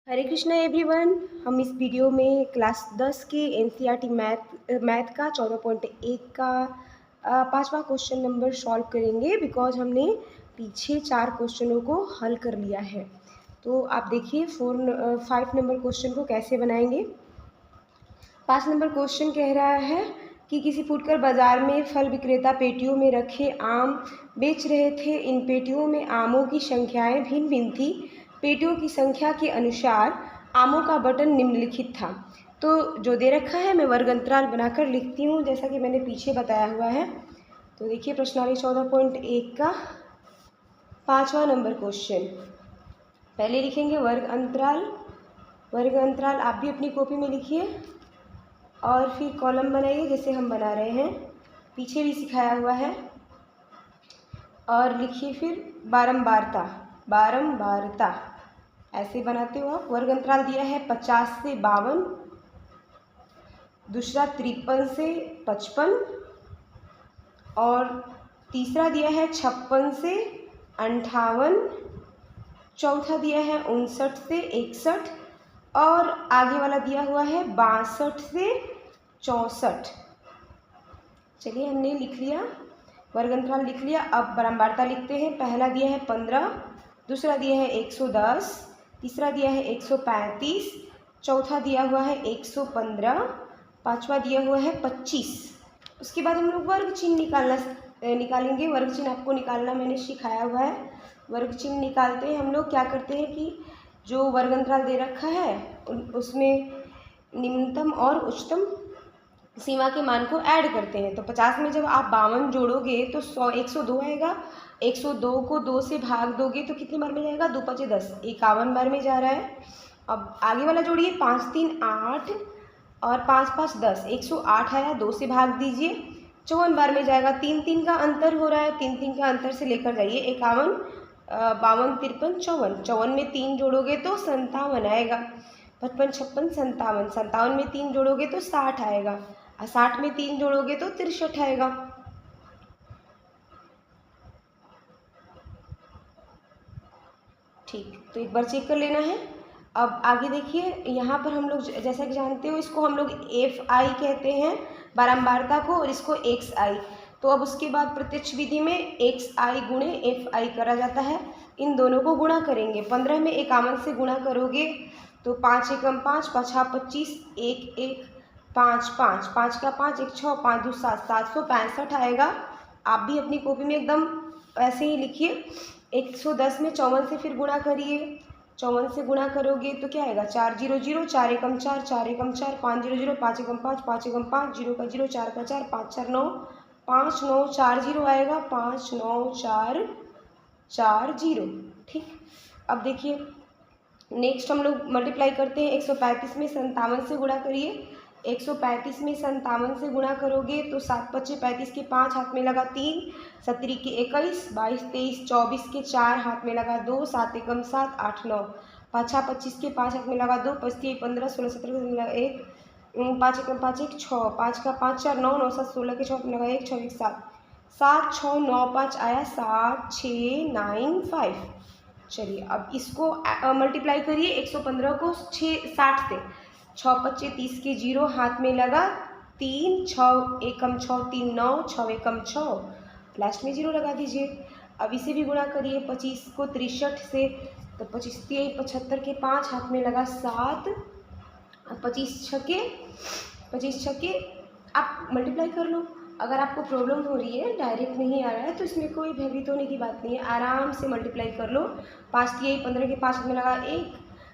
हरे Krishna everyone. हम इस video में क्लास 10 के एनसीईआरटी मैथ का 14.1 का पांचवा क्वेश्चन नंबर सॉल्व करेंगे बिकॉज हमने पीछे 4 क्वेश्चनों को हल कर लिया है। तो आप देखिए 5 नंबर क्वेश्चन को कैसे बनाएंगे। 5 नंबर क्वेश्चन कह रहा है कि किसी फुटकर बाजार में फल विक्रेता पेटियों में रखे आम बेच रहे थे। इन पेटियों में आमों की संख्याएं भिन्न भिन्न थी। पेटियों की संख्या के अनुसार आमों का बटन निम्नलिखित था। तो जो दे रखा है मैं वर्ग अंतराल बनाकर लिखती हूँ जैसा कि मैंने पीछे बताया हुआ है। तो देखिए प्रश्नावली 14.1 का 5वां नंबर क्वेश्चन। पहले लिखेंगे वर्ग अंतराल। वर्ग अंतराल आप भी अपनी कॉपी में लिखिए और फिर कॉलम बनाइए जैसे हम बना रहे हैं, पीछे भी सिखाया हुआ है। और लिखिए फिर बारंबारता। बारंबारता ऐसे बनाते हो आप। वर्ग अंतराल दिया है 50 से 52, दूसरा 53 से 55 और तीसरा दिया है 56 से 58, चौथा दिया है 59 से 61 और आगे वाला दिया हुआ है 62 से 64। चलिए हमने लिख लिया, वर्ग अंतराल लिख लिया। अब बारंबारता लिखते हैं। पहला दिया है 15, दूसरा दिया है 110, तीसरा दिया है 135, चौथा दिया हुआ है 115, पांचवा दिया हुआ है 25। उसके बाद हम लोग वर्ग चिन्ह निकालेंगे। वर्ग चिन्ह आपको निकालना मैंने सिखाया हुआ है। वर्ग चिन्ह निकालते हैं हम लोग। क्या करते हैं कि जो वर्ग अंतराल दे रखा है उसमें निम्नतम और उच्चतम सीमा के मान को ऐड करते हैं। तो 50 में जब आप 52 जोड़ोगे तो 102 आएगा। 102 को 2 से भाग दोगे तो कितनी बार में जाएगा? 2 5 10, 51 बार में जा रहा है। अब आगे वाला जोड़िए, 5 3 8 और 5 5 10, 108 आया। 2 से भाग दीजिए, 54 बार में जाएगा। 3 3 का अंतर हो रहा है, 3 3 का अंतर से लेकर जाइए। 51 52 53 54, 54 में 3 जोड़ोगे तो 57 आएगा। 55 56 57, 57 में 3 जोड़ोगे तो 60 आएगा। 60 में 3 जोड़ोगे तो 63 आएगा। ठीक, तो एक बार चेक कर लेना है। अब आगे देखिए, यहाँ पर हम लोग जैसा कि जानते हो इसको हम लोग FI कहते हैं बारंबारता को, और इसको XI। तो अब उसके बाद प्रत्यक्ष विधि में XI गुणे FI करा जाता है। इन दोनों को गुणा करेंगे। 15 में 51 से गुणा करोगे तो 5 एकम 5, 5 25, 1 1 5 5, 5 का 5 1 6, 5 2 7, 765 आएगा। आप भी अपनी कॉपी में एकदम ऐसे ही लिखिए। 110 में 54 से फिर गुणा करिए। 54 से गुणा करोगे तो क्या आएगा? 4 0 0, 4 एकम 4, 4 एकम 4, 5 0 0, 5 एकम 5, 5 एकम 5, 0 का 0, 4 का 4, 5 4 9, 5 9 4 0 आएगा। 5 9 4 4 0। ठीक, अब देखिए नेक्स्ट हम लोग मल्टीप्लाई करते हैं। 135 में 57 से गुणा करिए। 135 में 57 से गुणा करोगे तो 7 25 35 के 5 हाथ में लगा 3, 17 के 21, 22 23 24 के 4 हाथ में लगा 2, 7 एकम 7, 8 9, 5 6 25 के 5 हाथ में लगा 2, 25 15 16 17 के लगा 1, 5 एकम 5 1 6, 5 का 5 4 9 9 7 16 के 6 में लगा 1, 6 1 7, 7 6 9 5 आया। 7 6 9 5। चलिए अब इसको मल्टीप्लाई करिए। 115 को 60 से, 6 25 30 के 0 हाथ में लगा 3, 6 एकम 6 3 9, 6 एकम 6, लास्ट में 0 लगा दीजिए। अब इसे भी गुणा करिए। 25 को 63 से, तो 25 75 के 5 हाथ में लगा 7, 25 छक्के आप मल्टीप्लाई कर लो। अगर आपको प्रॉब्लम हो रही है, डायरेक्ट नहीं आ रहा है, तो इसमें कोई भयभीत होने की बात नहीं है, आराम से मल्टीप्लाई कर लो। 5 3 15 के 5 हाथ में लगा 1,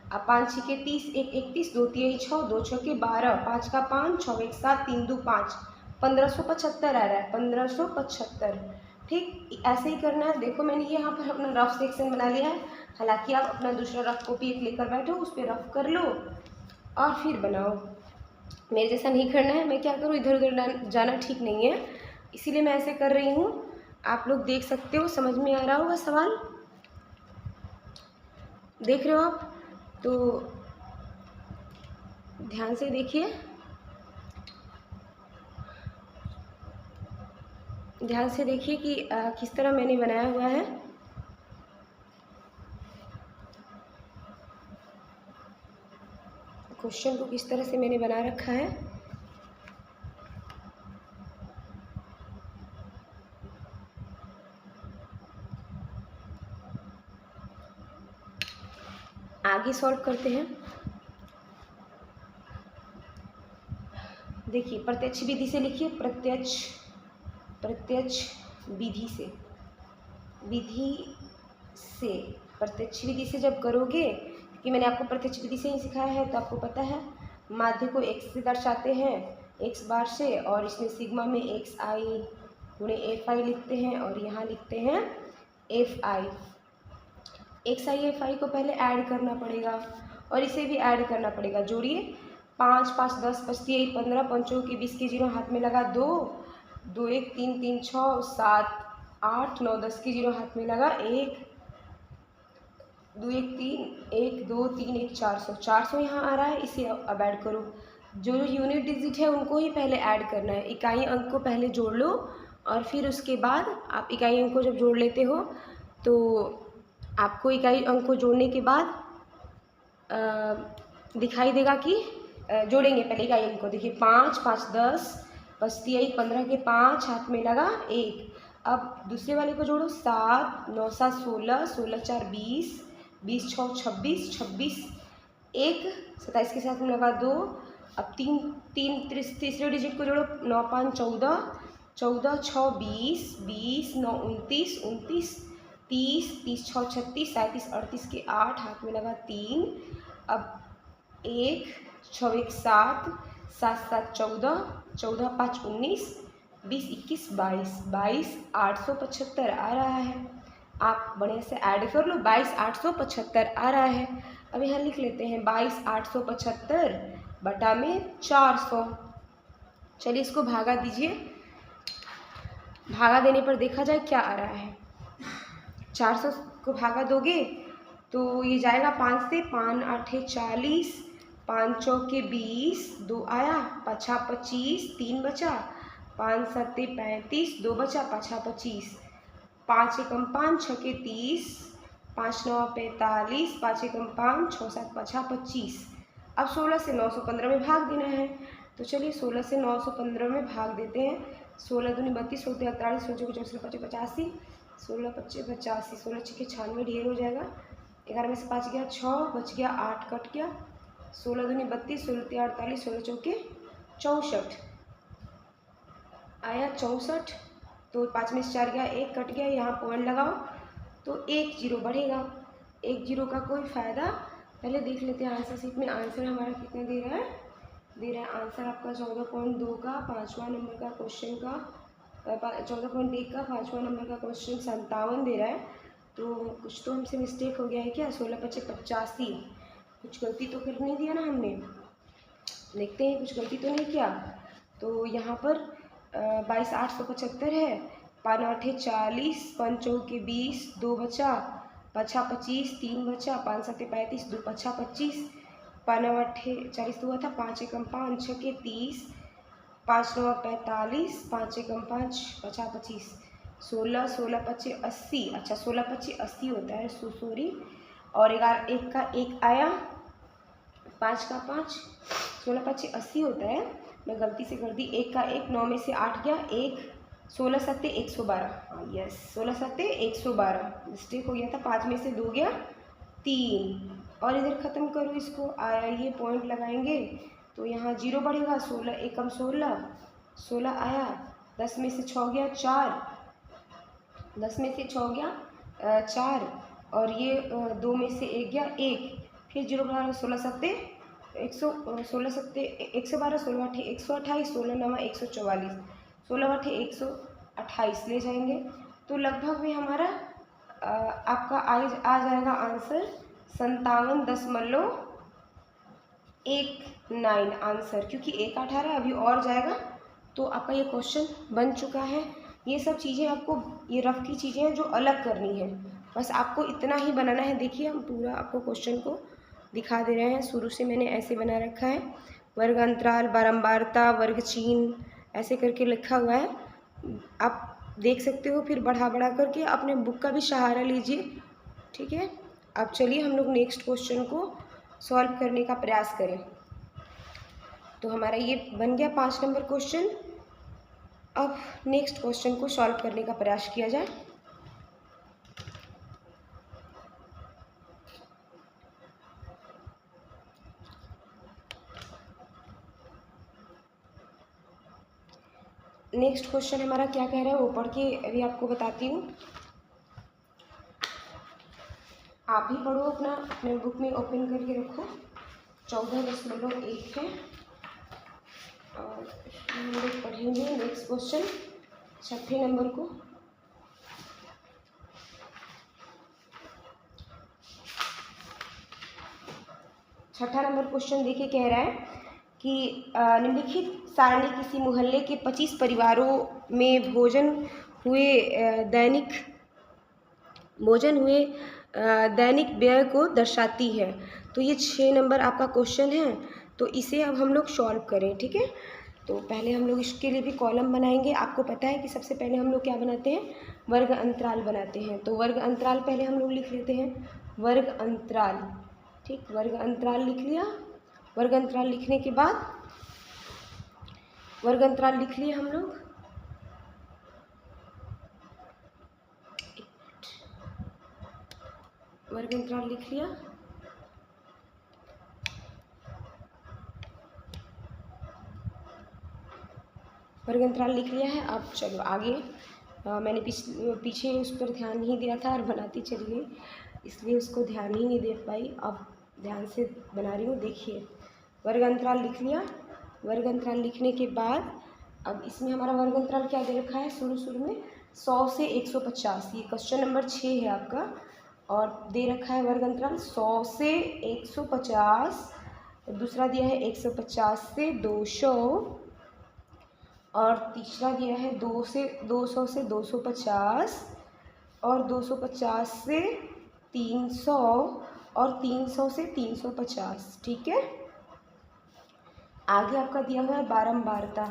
अब 5 6 के 30, 1 31, 2 3 6, 2 6 के 12, 5 का 5, 6 1 7, 3 2 5, 1575 आ रहा है। 1575। ठीक, ऐसे ही करना है। देखो मैंने यहाँ पर अपना रफ सेक्शन बना लिया है। हालांकि आप अपना दूसरा रफ कॉपी एक लेकर बैठो, उस पर रफ कर लो और फिर बनाओ। मेरे जैसा नहीं करना है। मैं क्या करूँ, इधर उधर जाना ठीक नहीं है, इसीलिए मैं ऐसे कर रही हूँ। आप लोग देख सकते हो, समझ में आ रहा होगा सवाल। देख रहे हो आप? तो ध्यान से देखिए, ध्यान से देखिए कि किस तरह मैंने बनाया हुआ है। क्वेश्चन को किस तरह से मैंने बना रखा है। आगे सॉल्व करते हैं। देखिए प्रत्यक्ष विधि से लिखिए, प्रत्यक्ष विधि से प्रत्यक्ष विधि से जब करोगे, कि मैंने आपको प्रत्यक्ष विधि से ही सिखाया है तो आपको पता है माध्य को x से दर्शाते हैं, x बार से, और इसमें सिग्मा में xi गुणे fi लिखते हैं और यहाँ लिखते हैं fi। xi fi को पहले ऐड करना पड़ेगा और इसे भी ऐड करना पड़ेगा। जोड़िए 5 5 10 25 15 पंचों की 20 की जीरो हाथ में लगा 2 2 1 3 3 6 7 8 9 10 की जीरो हाथ में लगा 1 2 1 3 1 2 3 1 400 यहाँ आ रहा है। इसे अब ऐड करो। जो यूनिट डिजिट है उनको ही पहले ऐड करना है। इकाई अंक को पहले जोड़ लो और फिर उसके बाद आप इकाई अंक को जब जोड़ लेते हो तो आपको इकाई अंक को जोड़ने के बाद दिखाई देगा कि जोड़ेंगे पहले इकाई अंक को। देखिए 5 5 10 25 15 के 5 हाथ में लगा 1। अब दूसरे वाले को जोड़ो 7 9 7 16 16 4 20 20 6 26 26 1 27 के साथ में लगा 2। अब तीसरे डिजिट को जोड़ो 9 5 14 14 6 20 20 9 29 29 30 30 6 36 37 38 के 8 हाथ में लगा 3। अब 1 6 1 7 7 7 14 14 5 19 20 21 22 22 875 आ रहा है। आप बढ़िया से ऐड कर लो। 22 875 आ रहा है। अब यहाँ लिख लेते हैं 22 875 बटा में 400। चलिए इसको भागा दीजिए। भागा देने पर देखा जाए क्या आ रहा है। 400 को भागा दोगे तो ये जाएगा 5 से, 5 8 40 5 चौके 20 2 आया, 5 25 3 बचा, 5 7 35 2 बचा, 5 25 5 एकम 5 6 के 30 5 9 45 5 एकम 5 6 7 5 25। अब 16 से 915 में भाग देना है। तो चलिए 16 से 915 में भाग देते हैं। 16 दूनी 32 16 48 16 54 85 16 25 85 16 6 96 ढेर हो जाएगा। 11 में से 5 गया 6 बच गया 8 कट गया। 16 दूनी 32 16 48 16 चौके 64 आया 64। तो 5 में से 4 गया 1 कट गया। यहाँ पॉइंट लगाओ तो 1 जीरो बढ़ेगा। 1 जीरो का कोई फ़ायदा। पहले देख लेते हैं आंसर शीट में आंसर हमारा कितना दे रहा है। आंसर आपका 14.2 का 5वां नंबर का क्वेश्चन का 14.1 का 5वां नंबर का क्वेश्चन 57 दे रहा है। तो कुछ तो हमसे मिस्टेक हो गया है क्या। 16 25 85 कुछ गलती तो कर नहीं दिया ना हमने। देखते हैं कुछ गलती तो नहीं किया। तो यहाँ पर 22 875 है, 5 8 40 5 चौके 20 2 बचा, 5 25 3 बचा, 5 7 35 2 5 25 5 9 8 40 हुआ था, 5 एकम 5 6 के 30 5 9 45 5 एकम 5 5 25 16 16 25 80। अच्छा 16 25 80 होता है, सॉरी। और 11 1 का 1 आया, 5 का 5 16 25 80 होता है। मैं गलती से कर दी। 1 का 1 9 में से 8 गया 1 16 7 112। हाँ यस 16 7 112 मिस्टेक हो गया था। 5 में से 2 गया 3 और इधर ख़त्म करो इसको। आया ये पॉइंट लगाएंगे तो यहाँ 0 बढ़ेगा। 16 एकम 16 16 आया। 10 में से 6 गया 4 10 में से 6 गया 4 और ये 2 में से 1 गया 1 फिर 0 बढ़ा 16 7 16 7 112 16 8 128 16 9 144 16 8 128 ले जाएंगे तो लगभग में हमारा आपका आ जाएगा आंसर 57.19 आंसर। क्योंकि 1 18 अभी और जाएगा तो आपका ये क्वेश्चन बन चुका है। ये सब चीज़ें आपको, ये रफ की चीज़ें हैं जो अलग करनी है। बस आपको इतना ही बनाना है। देखिए हम पूरा आपको क्वेश्चन को दिखा दे रहे हैं। शुरू से मैंने ऐसे बना रखा है, वर्ग अंतराल, बारंबारता, वर्ग चिन्ह ऐसे करके लिखा हुआ है। आप देख सकते हो। फिर बढ़ा करके अपने बुक का भी सहारा लीजिए, ठीक है। अब चलिए हम लोग नेक्स्ट क्वेश्चन को सॉल्व करने का प्रयास करें। तो हमारा ये बन गया 5 नंबर क्वेश्चन। अब नेक्स्ट क्वेश्चन को सॉल्व करने का प्रयास किया जाए। नेक्स्ट क्वेश्चन हमारा क्या कह रहा है वो पढ़ के अभी आपको बताती हूँ। आप भी पढ़ो, अपने बुक में ओपन करके रखो। 14.1 है और हम लोग पढ़ेंगे नेक्स्ट क्वेश्चन 6 नंबर को। छठा नंबर क्वेश्चन देखिए, कह रहा है कि निम्नलिखित सारणी किसी मोहल्ले के 25 परिवारों में भोजन हुए दैनिक व्यय को दर्शाती है। तो ये 6 नंबर आपका क्वेश्चन है। तो इसे अब हम लोग सॉल्व करें, ठीक है। तो पहले हम लोग इसके लिए भी कॉलम बनाएंगे। आपको पता है कि सबसे पहले हम लोग क्या बनाते हैं, वर्ग अंतराल बनाते हैं। तो वर्ग अंतराल पहले हम लोग लिख लेते हैं, वर्ग अंतराल, ठीक। वर्ग अंतराल लिख लिया। वर्ग अंतराल लिखने के बाद वर्ग अंतराल लिख लिए हम लोग। वर्ग अंतराल लिख लिया। वर्ग अंतराल लिख लिया है। अब चलो आगे। मैंने पीछे उस पर ध्यान नहीं दिया था और बनाती चली गई, इसलिए उसको ध्यान ही नहीं दे पाई। अब ध्यान से बना रही हूँ। देखिए, वर्ग अंतराल लिख लिया। वर्ग अंतराल लिखने के बाद अब इसमें हमारा वर्ग अंतराल क्या दे रखा है, शुरू में 100 से 150। ये क्वेश्चन नंबर 6 है आपका। और दे रखा है वर्ग अंतराल 100 से 150, दूसरा दिया है 150 से 200, और तीसरा दिया है 200 से 250, और 250 से 300, और 300 से 350, ठीक है। आगे आपका दिया हुआ है बारंबारता।